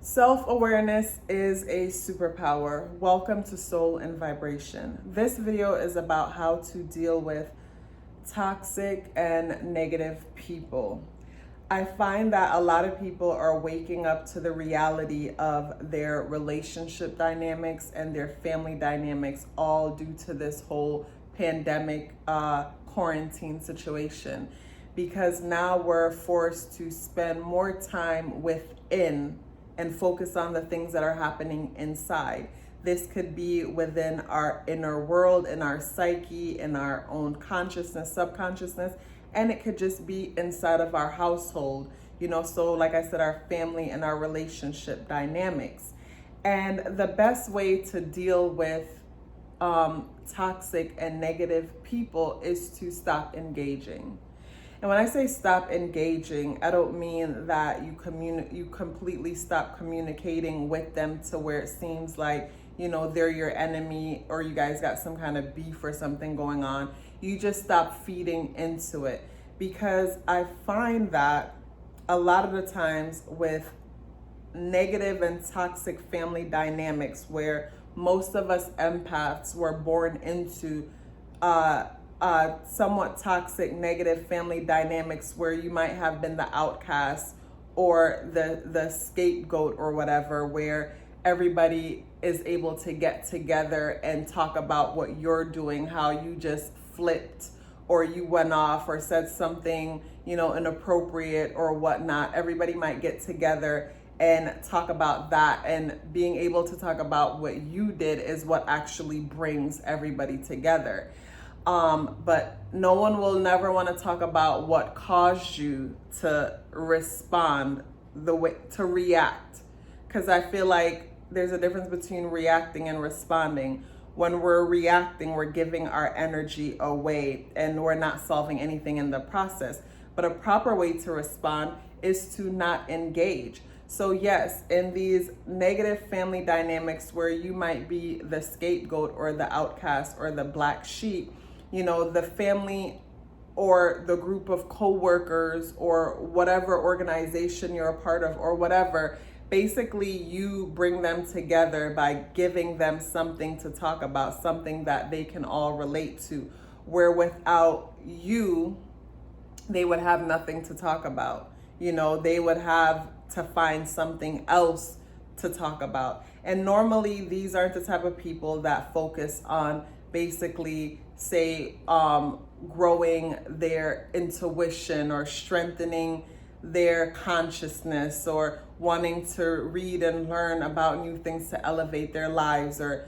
Self-awareness is a superpower. Welcome to Soul and Vibration. This video is about how to deal with toxic and negative people. I find that a lot of people are waking up to the reality of their relationship dynamics and their family dynamics, all due to this whole pandemic quarantine situation. Because now we're forced to spend more time within and focus on the things that are happening inside. This could be within our inner world, in our psyche, in our own consciousness, subconsciousness, and it could just be inside of our household, so like I said, our family and our relationship dynamics. And the best way to deal with toxic and negative people is to stop engaging. And when I say stop engaging, I don't mean that you completely stop communicating with them to where it seems like, they're your enemy or you guys got some kind of beef or something going on. You just stop feeding into it. Because I find that a lot of the times with negative and toxic family dynamics, where most of us empaths were born into somewhat toxic, negative family dynamics, where you might have been the outcast or the scapegoat or whatever, where everybody is able to get together and talk about what you're doing, how you just flipped or you went off or said something, inappropriate or whatnot. Everybody might get together and talk about that, and being able to talk about what you did is what actually brings everybody together. But no one will never want to talk about what caused you to respond to react. Because I feel like there's a difference between reacting and responding. When we're reacting, we're giving our energy away and we're not solving anything in the process. But a proper way to respond is to not engage. So yes, in these negative family dynamics where you might be the scapegoat or the outcast or the black sheep, the family or the group of co-workers or whatever organization you're a part of or whatever, basically you bring them together by giving them something to talk about, something that they can all relate to, where without you, they would have nothing to talk about. They would have to find something else to talk about. And normally these aren't the type of people that focus on basically say growing their intuition or strengthening their consciousness or wanting to read and learn about new things to elevate their lives, or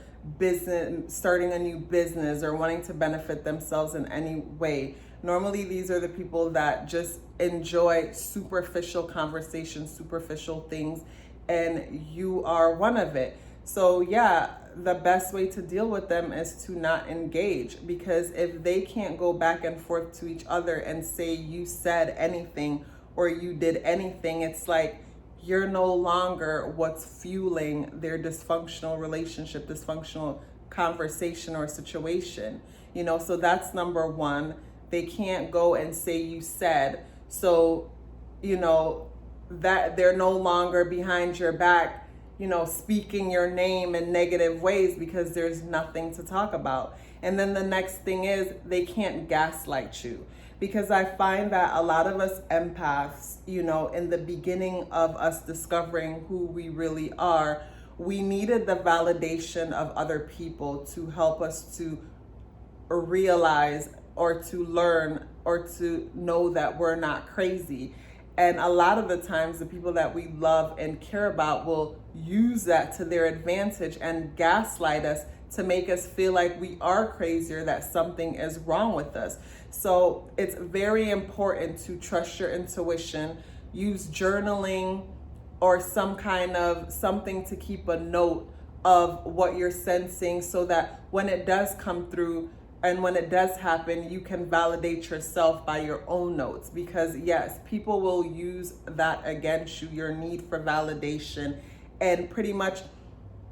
starting a new business, or wanting to benefit themselves in any way. Normally these are the people that just enjoy superficial conversations, superficial things, and you are one of it. So yeah, the best way to deal with them is to not engage, because if they can't go back and forth to each other and say you said anything or you did anything, it's like you're no longer what's fueling their dysfunctional relationship, dysfunctional conversation or situation. So that's number one. They can't go and say you said, so that they're no longer behind your back speaking your name in negative ways, because there's nothing to talk about. And then the next thing is they can't gaslight you, because I find that a lot of us empaths, in the beginning of us discovering who we really are, we needed the validation of other people to help us to realize or to learn or to know that we're not crazy. And a lot of the times the people that we love and care about will use that to their advantage and gaslight us to make us feel like we are crazy or that something is wrong with us. So it's very important to trust your intuition, use journaling or some kind of something to keep a note of what you're sensing, so that when it does come through and when it does happen, you can validate yourself by your own notes. Because yes, people will use that against you, your need for validation, and pretty much,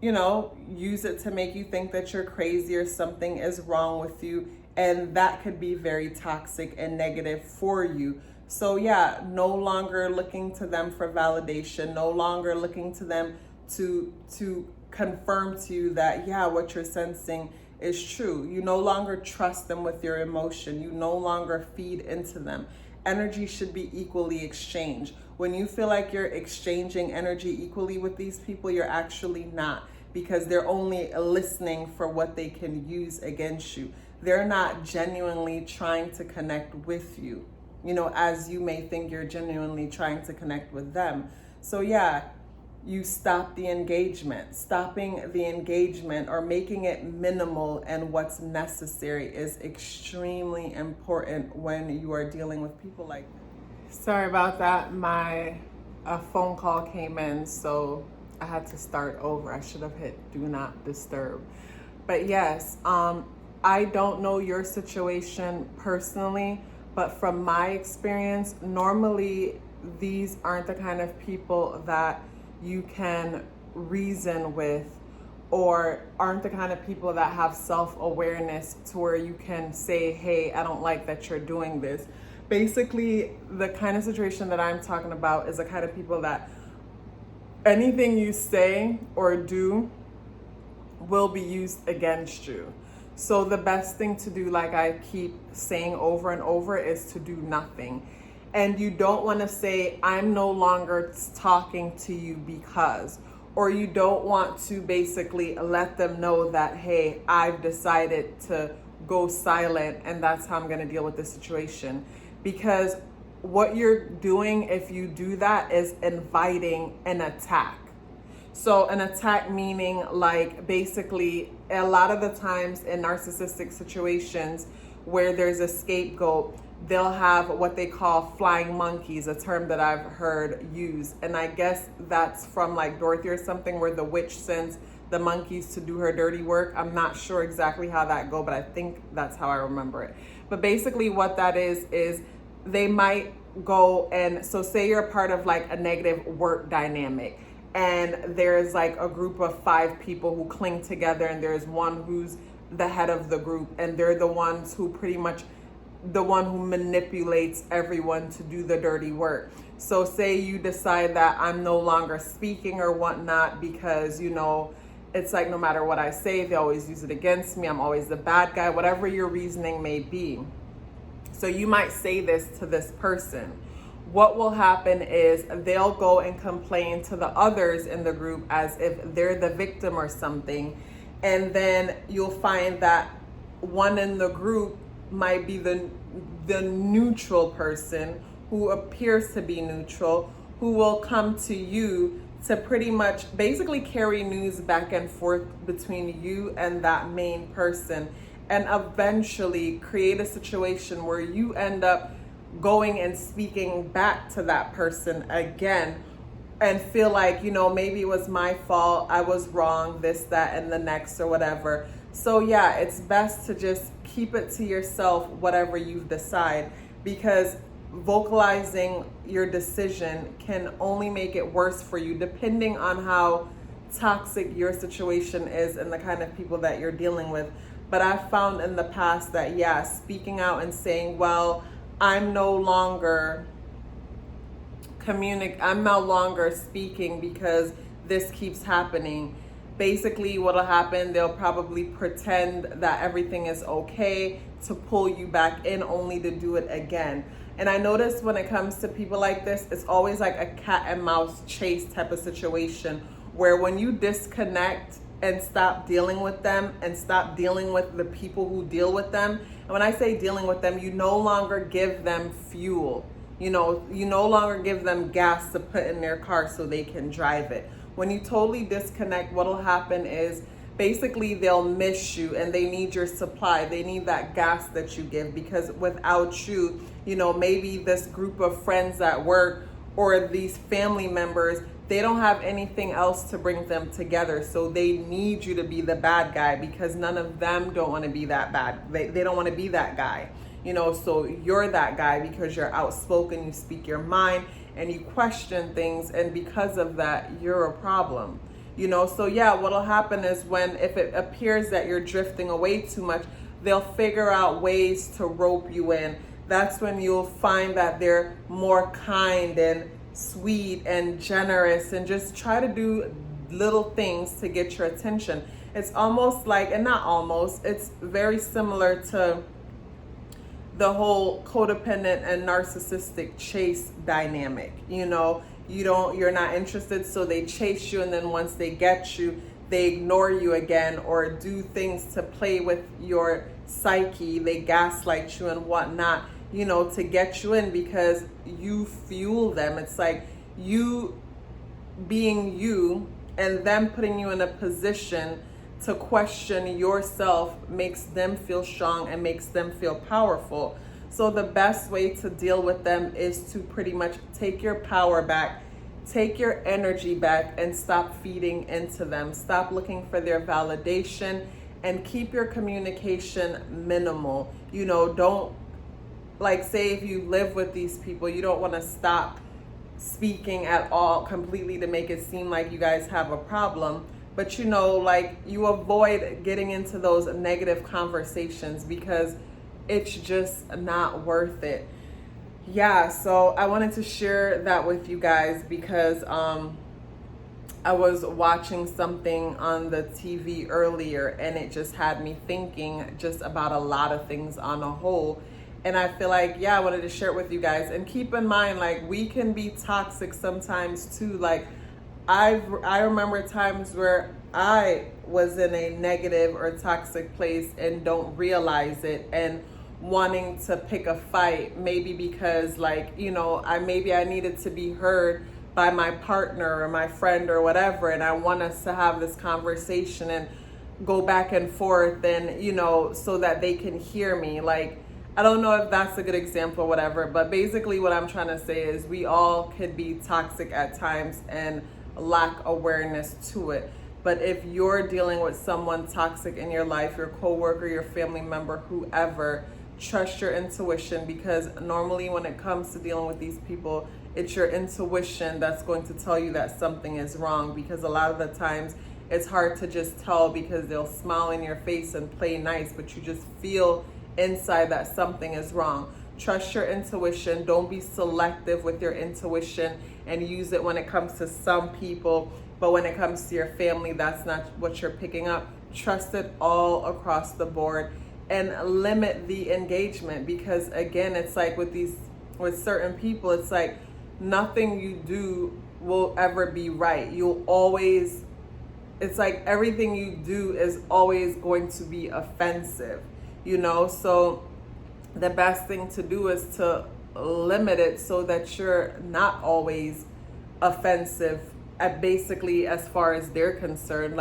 use it to make you think that you're crazy or something is wrong with you. And that could be very toxic and negative for you. So yeah, no longer looking to them for validation, no longer looking to them to confirm to you that, yeah, what you're sensing is true. You no longer trust them with your emotion. You no longer feed into them. Energy should be equally exchanged. When you feel like you're exchanging energy equally with these people, you're actually not, because they're only listening for what they can use against you. They're not genuinely trying to connect with you, you know, as you may think you're genuinely trying to connect with them. So yeah, you stop the engagement. Stopping the engagement or making it minimal and what's necessary is extremely important when you are dealing with people like this. Sorry about that. A phone call came in, so I had to start over. I should have hit do not disturb. But yes, I don't know your situation personally, but from my experience, normally these aren't the kind of people that you can reason with, or aren't the kind of people that have self-awareness to where you can say, hey, I don't like that you're doing this. Basically, the kind of situation that I'm talking about is the kind of people that anything you say or do will be used against you. So the best thing to do, like I keep saying over and over, is to do nothing. And you don't want to say, I'm no longer talking to you because, or you don't want to basically let them know that, hey, I've decided to go silent and that's how I'm going to deal with the situation. Because what you're doing if you do that is inviting an attack. So an attack meaning, like, basically a lot of the times in narcissistic situations where there's a scapegoat, they'll have what they call flying monkeys, a term that I've heard used. And I guess that's from like Dorothy or something, where the witch sends the monkeys to do her dirty work. I'm not sure exactly how that go, but I think that's how I remember it. But basically what that is they might go and, so say you're a part of like a negative work dynamic, and there's like a group of 5 people who cling together, and there's one who's the head of the group, and they're the ones who pretty much the one who manipulates everyone to do the dirty work. So say you decide that I'm no longer speaking or whatnot because, you know, it's like no matter what I say, they always use it against me. I'm always the bad guy, whatever your reasoning may be. So you might say this to this person. What will happen is they'll go and complain to the others in the group as if they're the victim or something. And then you'll find that one in the group might be the neutral person who appears to be neutral, who will come to you to pretty much basically carry news back and forth between you and that main person, and eventually create a situation where you end up going and speaking back to that person again and feel like, you know, maybe it was my fault, I was wrong, this, that, and the next, or whatever. So yeah, it's best to just keep it to yourself, whatever you decide, because vocalizing your decision can only make it worse for you, depending on how toxic your situation is and the kind of people that you're dealing with. But I've found in the past that, yeah, speaking out and saying, well, I'm no longer speaking because this keeps happening. Basically what'll happen, they'll probably pretend that everything is okay to pull you back in, only to do it again. And I notice when it comes to people like this, it's always like a cat and mouse chase type of situation, where when you disconnect and stop dealing with them and stop dealing with the people who deal with them, and when I say dealing with them, you no longer give them fuel. You know, you no longer give them gas to put in their car so they can drive it. When you totally disconnect, what'll happen is basically they'll miss you and they need your supply. They need that gas that you give, because without you, you know, maybe this group of friends at work or these family members, they don't have anything else to bring them together. So they need you to be the bad guy, because none of them don't want to be that bad. They don't want to be that guy. You know, so you're that guy because you're outspoken, you speak your mind, and you question things, and because of that, you're a problem. You know, so yeah, what'll happen is if it appears that you're drifting away too much, they'll figure out ways to rope you in. That's when you'll find that they're more kind and sweet and generous and just try to do little things to get your attention. It's almost like, and not almost, it's very similar to the whole codependent and narcissistic chase dynamic. You're not interested, so they chase you, and then once they get you, they ignore you again or do things to play with your psyche. They gaslight you and whatnot, to get you in because you fuel them. It's like you being you and them putting you in a position to question yourself makes them feel strong and makes them feel powerful. So the best way to deal with them is to pretty much take your power back, take your energy back, and stop feeding into them. Stop looking for their validation and keep your communication minimal. Don't, like, say if you live with these people, you don't want to stop speaking at all completely to make it seem like you guys have a problem. But you avoid getting into those negative conversations because it's just not worth it. Yeah, so I wanted to share that with you guys because I was watching something on the TV earlier and it just had me thinking just about a lot of things on a whole. And I feel like, I wanted to share it with you guys. And keep in mind, like, we can be toxic sometimes too. Like, I remember times where I was in a negative or toxic place and don't realize it and wanting to pick a fight, maybe because I needed to be heard by my partner or my friend or whatever, and I want us to have this conversation and go back and forth and so that they can hear me. Like, I don't know if that's a good example or whatever, but basically what I'm trying to say is we all could be toxic at times and lack awareness to it. But if you're dealing with someone toxic in your life, your coworker, your family member, whoever, trust your intuition, because normally when it comes to dealing with these people, it's your intuition that's going to tell you that something is wrong, because a lot of the times it's hard to just tell because they'll smile in your face and play nice, but you just feel inside that something is wrong. Trust your intuition. Don't be selective with your intuition and use it when it comes to some people, but when it comes to your family, that's not what you're picking up. Trust it all across the board and limit the engagement, because again, it's like with certain people, it's like nothing you do will ever be right. It's like everything you do is always going to be offensive, so the best thing to do is to limit it so that you're not always offensive at basically as far as they're concerned.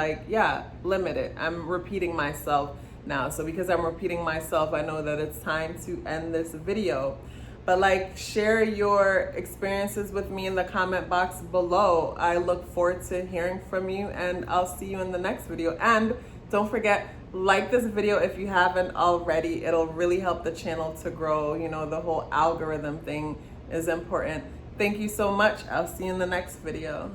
Limit it. I'm repeating myself now. So because I'm repeating myself, I know that it's time to end this video. But share your experiences with me in the comment box below. I look forward to hearing from you, and I'll see you in the next video. And don't forget, like this video if you haven't already. It'll really help the channel to grow. The whole algorithm thing is important. Thank you so much. I'll see you in the next video.